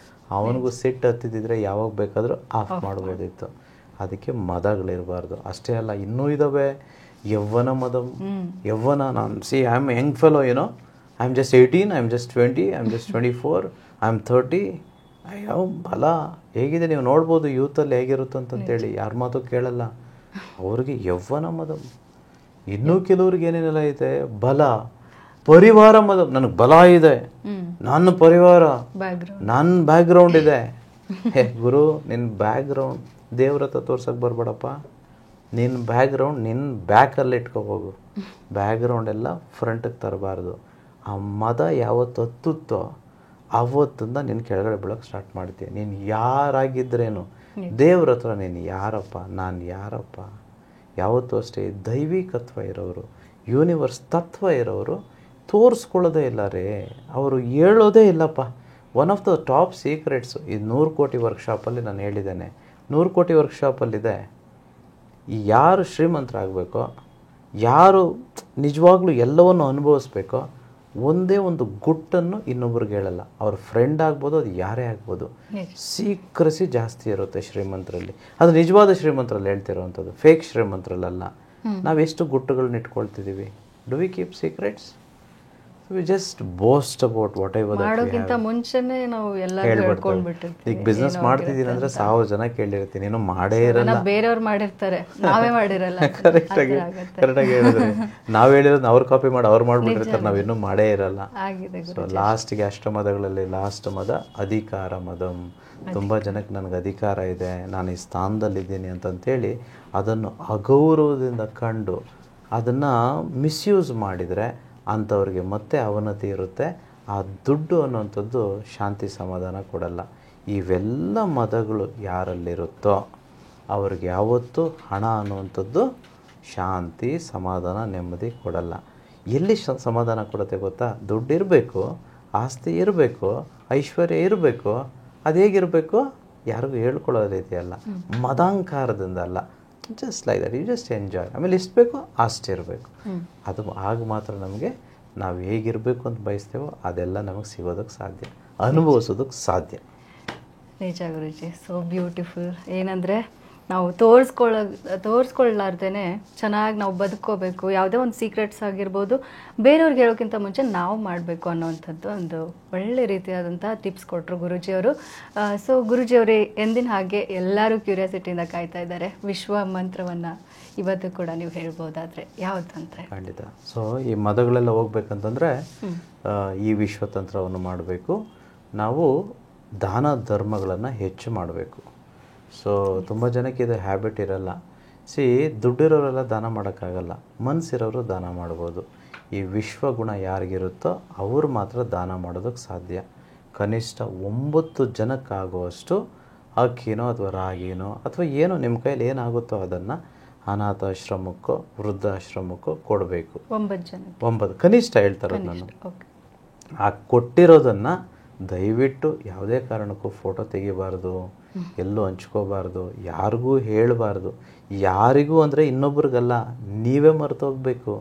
ಅವನಿಗೂ ಸಿಟ್ಟು ಹತ್ತಿದ್ರೆ ಯಾವಾಗ ಬೇಕಾದರೂ ಆಫ್ ಮಾಡ್ಬೋದಿತ್ತು. ಅದಕ್ಕೆ ಮದಗಳಿರಬಾರ್ದು. ಅಷ್ಟೇ ಅಲ್ಲ, ಇನ್ನೂ ಇದ್ದಾವೆ. ಯವ್ವನ ಮದಂ, ಯವ್ವನ. ನಾನು ಐ ಆಮ್ ಯಂಗ್ ಫೆಲೋ, ಏನೋ, I am just 18, I am just 20, I am just 24, I am 30. ಅಯ್ಯೋ ಬಲ ಹೇಗಿದೆ ನೀವು ನೋಡ್ಬೋದು ಯೂತಲ್ಲಿ ಹೇಗಿರುತ್ತೆ ಅಂತಂತೇಳಿ. ಯಾರ ಮಾತು ಕೇಳಲ್ಲ. ಅವ್ರಿಗೆ ಯವ್ವನ ಮದಂ. ಇನ್ನೂ ಕೆಲವ್ರಿಗೆ ಏನೇನೆಲ್ಲ ಐತೆ, ಬಲ, ಪರಿವಾರ ಮದಂ. ನನಗೆ ಬಲ ಇದೆ, ನನ್ನ ಪರಿವಾರ, ನನ್ನ ಬ್ಯಾಕ್ಗ್ರೌಂಡ್ ಇದೆ. ಗುರು, ನಿನ್ನ ಬ್ಯಾಕ್ಗ್ರೌಂಡ್ ದೇವ್ರ ಹತ್ರ ತೋರ್ಸಕ್ಕೆ ಬರಬೇಡಪ್ಪ. ನಿನ್ನ ಬ್ಯಾಕ್ಗ್ರೌಂಡ್ ನಿನ್ನ ಬ್ಯಾಕಲ್ಲಿ ಇಟ್ಕೋಬೋಗು. ಬ್ಯಾಕ್ಗ್ರೌಂಡ್ ಎಲ್ಲ ಫ್ರಂಟಿಗೆ ತರಬಾರ್ದು. ಆ ಮದ ಯಾವತ್ತು ಹತ್ತುತ್ತೋ ಅವತ್ತಿಂದ ನೀನು ಕೆಳಗಡೆ ಬೀಳೋಕ್ಕೆ ಸ್ಟಾರ್ಟ್ ಮಾಡ್ತೀಯ. ನೀನು ಯಾರಾಗಿದ್ರೇನು ದೇವ್ರ ಹತ್ರ ನೀನು ಯಾರಪ್ಪ, ನಾನು ಯಾರಪ್ಪ, ಯಾವತ್ತೂ ಅಷ್ಟೇ ದೈವಿಕತ್ವ ಇರೋರು, ಯೂನಿವರ್ಸ್ ತತ್ವ ಇರೋರು ತೋರಿಸ್ಕೊಳ್ಳೋದೇ ಇಲ್ಲ ರೇ, ಅವರು ಹೇಳೋದೇ ಇಲ್ಲಪ್ಪ. One of the top secrets ಈ 100 ಕೋಟಿ ವರ್ಕ್ಶಾಪಲ್ಲಿ ನಾನು ಹೇಳಿದ್ದೇನೆ. 100 ಕೋಟಿ ವರ್ಕ್ಶಾಪಲ್ಲಿದೆ, ಯಾರು ಶ್ರೀಮಂತರಾಗಬೇಕೋ, ಯಾರು ನಿಜವಾಗ್ಲೂ ಎಲ್ಲವನ್ನು ಅನುಭವಿಸ್ಬೇಕೋ, ಒಂದೇ ಒಂದು ಗುಟ್ಟನ್ನು ಇನ್ನೊಬ್ರಿಗೆ ಹೇಳಲ್ಲ. ಅವ್ರ ಫ್ರೆಂಡ್ ಆಗ್ಬೋದು, ಅದು ಯಾರೇ ಆಗ್ಬೋದು. ಸೀಕ್ರೆಸಿ ಜಾಸ್ತಿ ಇರುತ್ತೆ ಶ್ರೀಮಂತರಲ್ಲಿ. ಅದು ನಿಜವಾದ ಶ್ರೀಮಂತರಲ್ಲಿ ಹೇಳ್ತಿರೋವಂಥದ್ದು, ಫೇಕ್ ಶ್ರೀಮಂತರಲ್ಲ. ನಾವೆಷ್ಟು ಗುಟ್ಟುಗಳನ್ನ ಇಟ್ಕೊಳ್ತಿದ್ದೀವಿ? Do we keep secrets? We just boast about whatever ಮಾಡೋಕ್ಕಿಂತ ಮುಂಚೆನೇ ನಾವು ಎಲ್ಲ ಹೇಳ್ಕೊಂಡ್ಬಿಟ್ಟಿರ್ತೀವಿ. ಈಗ ಬಿಸ್ನೆಸ್ ಮಾಡ್ತಿದ್ದೀನಿ ಅಂದರೆ 1000 ಜನ ಕೇಳಿರ್ತೀನಿ, ನೀನು ಮಾಡೇ ಇರಲ್ಲ. ಬೇರೆಯವ್ರು ಮಾಡಿರ್ತಾರೆ, ನಾವೇ ಮಾಡಿರಲ್ಲ. ಕರೆಕ್ಟಾಗಿ ಹೇಳಿದ್ರೆ ನಾವು ಹೇಳಿರೋದು ಅವ್ರು ಕಾಪಿ ಮಾಡಿ ಅವ್ರು ಮಾಡ್ಬಿಟ್ಟಿರ್ತಾರೆ, ನಾವಿನ್ನೂ ಮಾಡೇ ಇರಲ್ಲ. ಸೊ ಲಾಸ್ಟಿಗೆ ಅಷ್ಟಮದಗಳಲ್ಲಿ ಲಾಸ್ಟ್ ಮದ ಅಧಿಕಾರ ಮದಂ. ತುಂಬ ಜನಕ್ಕೆ ನನಗೆ ಅಧಿಕಾರ ಇದೆ, ನಾನು ಈ ಸ್ಥಾನದಲ್ಲಿದ್ದೀನಿ ಅಂತಂತೇಳಿ ಅದನ್ನು ಅಗೌರವದಿಂದ ಕಂಡು ಅದನ್ನು ಮಿಸ್ಯೂಸ್ ಮಾಡಿದರೆ ಅಂಥವ್ರಿಗೆ ಮತ್ತೆ ಅವನತಿ ಇರುತ್ತೆ. ಆ ದುಡ್ಡು ಅನ್ನುವಂಥದ್ದು ಶಾಂತಿ ಸಮಾಧಾನ ಕೊಡಲ್ಲ. ಇವೆಲ್ಲ ಮದಗಳು ಯಾರಲ್ಲಿರುತ್ತೋ ಅವ್ರಿಗೆ ಯಾವತ್ತೂ ಹಣ ಅನ್ನುವಂಥದ್ದು ಶಾಂತಿ ಸಮಾಧಾನ ನೆಮ್ಮದಿ ಕೊಡಲ್ಲ. ಎಲ್ಲಿ ಸಮಾಧಾನ ಕೊಡುತ್ತೆ ಗೊತ್ತಾ? ದುಡ್ಡು ಇರಬೇಕು, ಆಸ್ತಿ ಇರಬೇಕು, ಐಶ್ವರ್ಯ ಇರಬೇಕು. ಅದು ಹೇಗಿರಬೇಕು? ಯಾರಿಗೂ ಹೇಳ್ಕೊಳ್ಳೋ ರೀತಿಯಲ್ಲ, ಮದಾಂಕಾರದಿಂದ ಅಲ್ಲ. Just like that, you just enjoy. ಆಮೇಲೆ ಎಷ್ಟು ಬೇಕೋ ಅಷ್ಟು ಇರಬೇಕು. ಅದು ಆಗ ಮಾತ್ರ ನಮಗೆ ನಾವು ಹೇಗಿರಬೇಕು ಅಂತ ಬಯಸ್ತೇವೋ ಅದೆಲ್ಲ ನಮಗೆ ಸಿಗೋದಕ್ಕೆ ಸಾಧ್ಯ, ಅನುಭವಿಸೋದಕ್ಕೆ ಸಾಧ್ಯ. ನಿಜ ಗುರುಜಿ, ಸೋ ಬ್ಯೂಟಿಫುಲ್. ಏನಂದರೆ ನಾವು ತೋರಿಸ್ಕೊಳ್ಳಾರ್ದೇ ಚೆನ್ನಾಗಿ ನಾವು ಬದುಕೋಬೇಕು, ಯಾವುದೇ ಒಂದು ಸೀಕ್ರೆಟ್ಸ್ ಆಗಿರ್ಬೋದು ಬೇರೆಯವ್ರಿಗೆ ಹೇಳೋಕ್ಕಿಂತ ಮುಂಚೆ ನಾವು ಮಾಡಬೇಕು ಅನ್ನೋವಂಥದ್ದು ಒಂದು ಒಳ್ಳೆ ರೀತಿಯಾದಂಥ ಟಿಪ್ಸ್ ಕೊಟ್ಟರು ಗುರೂಜಿಯವರು. ಸೊ ಗುರೂಜಿಯವರೇ, ಎಂದಿನ ಹಾಗೆ ಎಲ್ಲರೂ ಕ್ಯೂರಿಯಾಸಿಟಿಯಿಂದ ಕಾಯ್ತಾ ಇದ್ದಾರೆ. ವಿಶ್ವ ಮಂತ್ರವನ್ನು ಇವತ್ತು ಕೂಡ ನೀವು ಹೇಳ್ಬೋದಾದರೆ ಯಾವುದು ಅಂತ? ಖಂಡಿತ. ಸೊ ಈ ಮದಗಳೆಲ್ಲ ಹೋಗ್ಬೇಕಂತಂದರೆ ಈ ವಿಶ್ವತಂತ್ರವನ್ನು ಮಾಡಬೇಕು. ನಾವು ದಾನ ಧರ್ಮಗಳನ್ನು ಹೆಚ್ಚು ಮಾಡಬೇಕು. ಸೊ ತುಂಬ ಜನಕ್ಕೆ ಇದು ಹ್ಯಾಬಿಟ್ ಇರಲ್ಲ. ದುಡ್ಡಿರೋರೆಲ್ಲ ದಾನ ಮಾಡೋಕ್ಕಾಗಲ್ಲ, ಮನಸ್ಸಿರೋರು ದಾನ ಮಾಡ್ಬೋದು. ಈ ವಿಶ್ವಗುಣ ಯಾರಿಗಿರುತ್ತೋ ಅವರು ಮಾತ್ರ ದಾನ ಮಾಡೋದಕ್ಕೆ ಸಾಧ್ಯ. ಕನಿಷ್ಠ 9 ಜನಕ್ಕಾಗುವಷ್ಟು ಅಕ್ಕಿನೋ ಅಥವಾ ರಾಗಿನೋ ಅಥವಾ ಏನೋ ನಿಮ್ಮ ಕೈಯಲ್ಲಿ ಏನಾಗುತ್ತೋ ಅದನ್ನು ಅನಾಥಾಶ್ರಮಕ್ಕೋ ವೃದ್ಧಾಶ್ರಮಕ್ಕೋ ಕೊಡಬೇಕು. 9 ಕನಿಷ್ಠ ಹೇಳ್ತಾರೆ ನಾನು. ಆ ಕೊಟ್ಟಿರೋದನ್ನು ದಯವಿಟ್ಟು ಯಾವುದೇ ಕಾರಣಕ್ಕೂ ಫೋಟೋ ತೆಗಿಬಾರ್ದು, ಎಲ್ಲೂ ಹಂಚ್ಕೋಬಾರ್ದು, ಯಾರಿಗೂ ಹೇಳಬಾರ್ದು. ಯಾರಿಗೂ ಅಂದರೆ ಇನ್ನೊಬ್ರಿಗಲ್ಲ, ನೀವೇ ಮರೆತೋಗ್ಬೇಕು.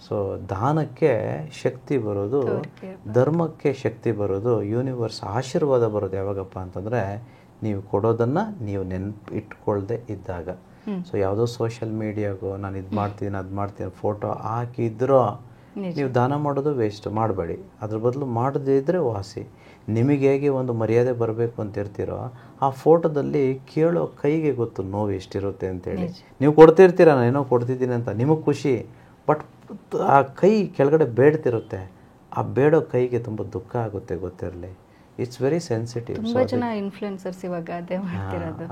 ಸೊ ದಾನಕ್ಕೆ ಶಕ್ತಿ ಬರೋದು, ಧರ್ಮಕ್ಕೆ ಶಕ್ತಿ ಬರೋದು, ಯೂನಿವರ್ಸ್ ಆಶೀರ್ವಾದ ಬರೋದು ಯಾವಾಗಪ್ಪ ಅಂತಂದರೆ ನೀವು ಕೊಡೋದನ್ನು ನೀವು ಇಟ್ಕೊಳ್ದೆ ಇದ್ದಾಗ. ಸೊ ಯಾವುದೋ ಸೋಷಿಯಲ್ ಮೀಡಿಯಾಗೋ ನಾನು ಇದು ಮಾಡ್ತೀನಿ ಅದು ಮಾಡ್ತೀನಿ ಫೋಟೋ ಹಾಕಿದ್ರೋ ನೀವು ದಾನ ಮಾಡೋದು ವೇಸ್ಟ್, ಮಾಡಬೇಡಿ. ಅದ್ರ ಬದಲು ಮಾಡದೇ ಇದ್ದರೆ ವಾಸಿ. ನಿಮಗೆ ಹೇಗೆ ಒಂದು ಮರ್ಯಾದೆ ಬರಬೇಕು ಅಂತ ಇರ್ತೀರೋ ಆ ಫೋಟೋದಲ್ಲಿ ಕೇಳೋ ಕೈಗೆ ಗೊತ್ತು ನೋವು ಎಷ್ಟಿರುತ್ತೆ ಅಂತೇಳಿ. ನೀವು ಕೊಡ್ತಿರ್ತೀರ, ನಾನೇನೋ ಕೊಡ್ತಿದ್ದೀನಿ ಅಂತ ನಿಮಗೆ ಖುಷಿ, ಬಟ್ ಆ ಕೈ ಕೆಳಗಡೆ ಬೇಡ್ತಿರುತ್ತೆ. ಆ ಬೇಡೋ ಕೈಗೆ ತುಂಬ ದುಃಖ ಆಗುತ್ತೆ, ಗೊತ್ತಿರಲಿ. It's very sensitive. ತುಂಬ ಜನ ಇನ್ಫ್ಲುಯೆನ್ಸರ್ಸ್ ಇವಾಗ ಅದೇ ಮಾಡ್ತಿರೋದು,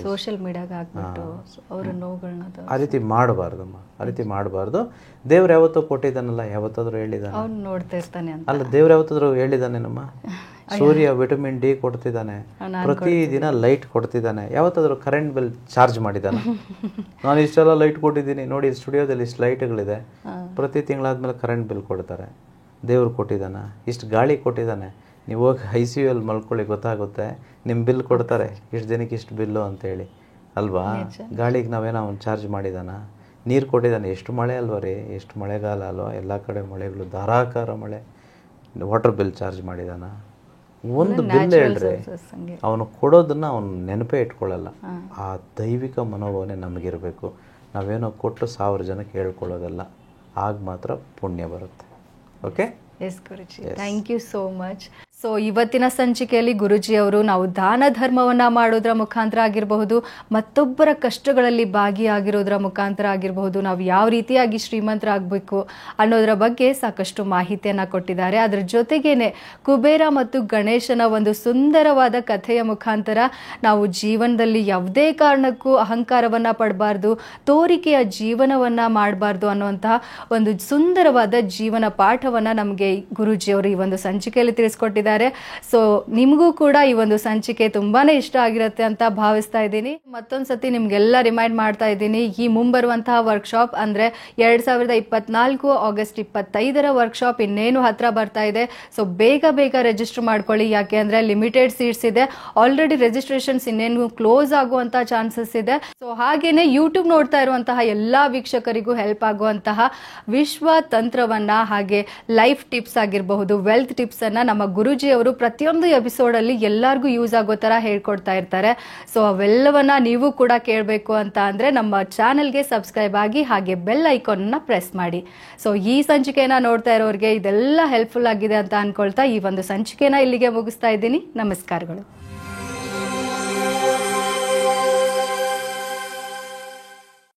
ಸೋಷಿಯಲ್ ಮೀಡಿಯಾಗೆ ಹಾಕ್ಬಿಟ್ಟು ಅವರ ನೋವುಗಳನ್ನ ಆ ರೀತಿ ಮಾಡಬಾರ್ದಮ್ಮ, ಆ ರೀತಿ ಮಾಡಬಾರ್ದು. ದೇವ್ರು ಯಾವತ್ತೋ ಕೊಟ್ಟಿದ್ದಾನಲ್ಲ, ಯಾವತ್ತಾದ್ರೂ ಹೇಳಿದ್ದಾನೆ? ಅವ್ನು ನೋಡ್ತಾ ಇರ್ತಾನೆ ಅಂತ ಅಲ್ಲ, ದೇವ್ರು ಯಾವತ್ತಾದ್ರೂ ಹೇಳಿದ್ದಾನೆ ನಮ್ಮ? ಸೂರ್ಯ ವಿಟಮಿನ್ ಡಿ ಕೊಡ್ತಿದ್ದಾನೆ, ಪ್ರತಿದಿನ ಲೈಟ್ ಕೊಡ್ತಿದ್ದಾನೆ. ಯಾವತ್ತಾದ್ರೂ ಕರೆಂಟ್ ಬಿಲ್ ಚಾರ್ಜ್ ಮಾಡಿದ್ದಾನೆ? ನಾನು ಇಷ್ಟೆಲ್ಲ ಲೈಟ್ ಕೊಟ್ಟಿದ್ದೀನಿ ನೋಡಿ, ಸ್ಟುಡಿಯೋದಲ್ಲಿ ಇಷ್ಟು ಲೈಟ್ಗಳಿದೆ, ಪ್ರತಿ ತಿಂಗಳಾದ್ಮೇಲೆ ಕರೆಂಟ್ ಬಿಲ್ ಕೊಡ್ತಾರೆ. ದೇವ್ರು ಕೊಟ್ಟಿದ್ದಾನ? ಇಷ್ಟು ಗಾಳಿ ಕೊಟ್ಟಿದ್ದಾನೆ, ನೀವು ಹೋಗಿ ICU ಮಲ್ಕೊಳ್ಳಿ, ಗೊತ್ತಾಗುತ್ತೆ. ನಿಮ್ಮ ಬಿಲ್ ಕೊಡ್ತಾರೆ, ಇಷ್ಟು ದಿನಕ್ಕೆ ಇಷ್ಟು ಬಿಲ್ಲು ಅಂತೇಳಿ ಅಲ್ವಾ? ಗಾಳಿಗೆ ನಾವೇನೋ ಅವ್ನು ಚಾರ್ಜ್ ಮಾಡಿದಾನ? ನೀರು ಕೊಟ್ಟಿದ್ದಾನೆ, ಎಷ್ಟು ಮಳೆ ಅಲ್ವ ರೀ, ಎಷ್ಟು ಮಳೆಗಾಲ ಅಲ್ವಾ, ಎಲ್ಲ ಕಡೆ ಮಳೆಗಳು, ಧಾರಾಕಾರ ಮಳೆ. ವಾಟರ್ ಬಿಲ್ ಚಾರ್ಜ್ ಮಾಡಿದಾನ? ಒಂದು ಬಿಲ್ ಹೇಳ್ರಿ. ಅವನು ಕೊಡೋದನ್ನು ಅವನು ನೆನಪೇ ಇಟ್ಕೊಳ್ಳಲ್ಲ. ಆ ದೈವಿಕ ಮನೋಭಾವನೆ ನಮಗಿರಬೇಕು. ನಾವೇನೋ ಕೊಟ್ಟು 1000 ಜನಕ್ಕೆ ಹೇಳ್ಕೊಳ್ಳೋದಲ್ಲ, ಆಗ ಮಾತ್ರ ಪುಣ್ಯ ಬರುತ್ತೆ. Okay? Yes guruji, thank you so much. So ಇವತ್ತಿನ ಸಂಚಿಕೆಯಲ್ಲಿ ಗುರೂಜಿಯವರು ನಾವು ದಾನ ಧರ್ಮವನ್ನು ಮಾಡೋದ್ರ ಮುಖಾಂತರ ಆಗಿರಬಹುದು, ಮತ್ತೊಬ್ಬರ ಕಷ್ಟಗಳಲ್ಲಿ ಭಾಗಿಯಾಗಿರೋದ್ರ ಮುಖಾಂತರ ಆಗಿರಬಹುದು, ನಾವು ಯಾವ ರೀತಿಯಾಗಿ ಶ್ರೀಮಂತರಾಗಬೇಕು ಅನ್ನೋದರ ಬಗ್ಗೆ ಸಾಕಷ್ಟು ಮಾಹಿತಿಯನ್ನು ಕೊಟ್ಟಿದ್ದಾರೆ. ಅದರ ಜೊತೆಗೇನೆ ಕುಬೇರ ಮತ್ತು ಗಣೇಶನ ಒಂದು ಸುಂದರವಾದ ಕಥೆಯ ಮುಖಾಂತರ ನಾವು ಜೀವನದಲ್ಲಿ ಯಾವುದೇ ಕಾರಣಕ್ಕೂ ಅಹಂಕಾರವನ್ನು ಪಡಬಾರ್ದು, ತೋರಿಕೆಯ ಜೀವನವನ್ನು ಮಾಡಬಾರ್ದು ಅನ್ನುವಂತಹ ಒಂದು ಸುಂದರವಾದ ಜೀವನ ಪಾಠವನ್ನು ನಮಗೆ ಗುರೂಜಿಯವರು ಈ ಒಂದು ಸಂಚಿಕೆಯಲ್ಲಿ ತಿಳಿಸ್ಕೊಟ್ಟಿದ್ದಾರೆ. ಸೊ ನಿಮಗೂ ಕೂಡ ಈ ಒಂದು ಸಂಚಿಕೆ ತುಂಬಾನೇ ಇಷ್ಟ ಆಗಿರುತ್ತೆ ಅಂತ ಭಾವಿಸ್ತಾ ಇದ್ದೀನಿ. ಮತ್ತೊಂದ್ಸತಿ ನಿಮ್ಗೆಲ್ಲ ರಿಮೈಂಡ್ ಮಾಡ್ತಾ ಇದ್ದೀನಿ, ಈ ಮುಂಬರುವಂತಹ ವರ್ಕ್ಶಾಪ್ ಅಂದ್ರೆ 2024 ಆಗಸ್ಟ್ 25 ವರ್ಕ್ಶಾಪ್ ಇನ್ನೇನು ಹತ್ರ ಬರ್ತಾ ಇದೆ. ಸೊ ಬೇಗ ರಿಜಿಸ್ಟರ್ ಮಾಡ್ಕೊಳ್ಳಿ, ಯಾಕೆ ಅಂದ್ರೆ ಲಿಮಿಟೆಡ್ ಸೀಟ್ಸ್ ಇದೆ. ಆಲ್ರೆಡಿ ರಿಜಿಸ್ಟ್ರೇಷನ್ಸ್ ಇನ್ನೇನು ಕ್ಲೋಸ್ ಆಗುವಂತ ಚಾನ್ಸಸ್ ಇದೆ. ಸೊ ಹಾಗೇನೆ ಯೂಟ್ಯೂಬ್ ನೋಡ್ತಾ ಇರುವಂತಹ ಎಲ್ಲಾ ವೀಕ್ಷಕರಿಗೂ ಹೆಲ್ಪ್ ಆಗುವಂತಹ ವಿಶ್ವ ತಂತ್ರವನ್ನ, ಹಾಗೆ ಲೈಫ್ ಟಿಪ್ಸ್ ಆಗಿರಬಹುದು, ವೆಲ್ತ್ ಟಿಪ್ಸ್ ಅನ್ನ ನಮ್ಮ ಗುರೂಜಿ ಅವರು ಪ್ರತಿಯೊಂದು ಎಪಿಸೋಡ್ ಅಲ್ಲಿ ಎಲ್ಲರಿಗೂ ಯೂಸ್ ಆಗೋ ತರ ಹೇಳ್ಕೊಡ್ತಾ ಇರ್ತಾರೆ. ಸೊ ಅವೆಲ್ಲವನ್ನ ನೀವು ಕೂಡ ಕೇಳಬೇಕು ಅಂತ ಅಂದ್ರೆ ನಮ್ಮ ಚಾನೆಲ್ಗೆ ಸಬ್ಸ್ಕ್ರೈಬ್ ಆಗಿ ಹಾಗೆ ಬೆಲ್ ಐಕಾನ್ ಅನ್ನ ಪ್ರೆಸ್ ಮಾಡಿ. ಸೊ ಈ ಸಂಚಿಕೆನ ನೋಡ್ತಾ ಇರೋರಿಗೆ ಇದೆಲ್ಲ ಹೆಲ್ಪ್ಫುಲ್ ಆಗಿದೆ ಅಂತ ಅನ್ಕೊಳ್ತಾ ಈ ಒಂದು ಸಂಚಿಕೆನ ಇಲ್ಲಿಗೆ ಮುಗಿಸ್ತಾ ಇದ್ದೀನಿ. ನಮಸ್ಕಾರಗಳು.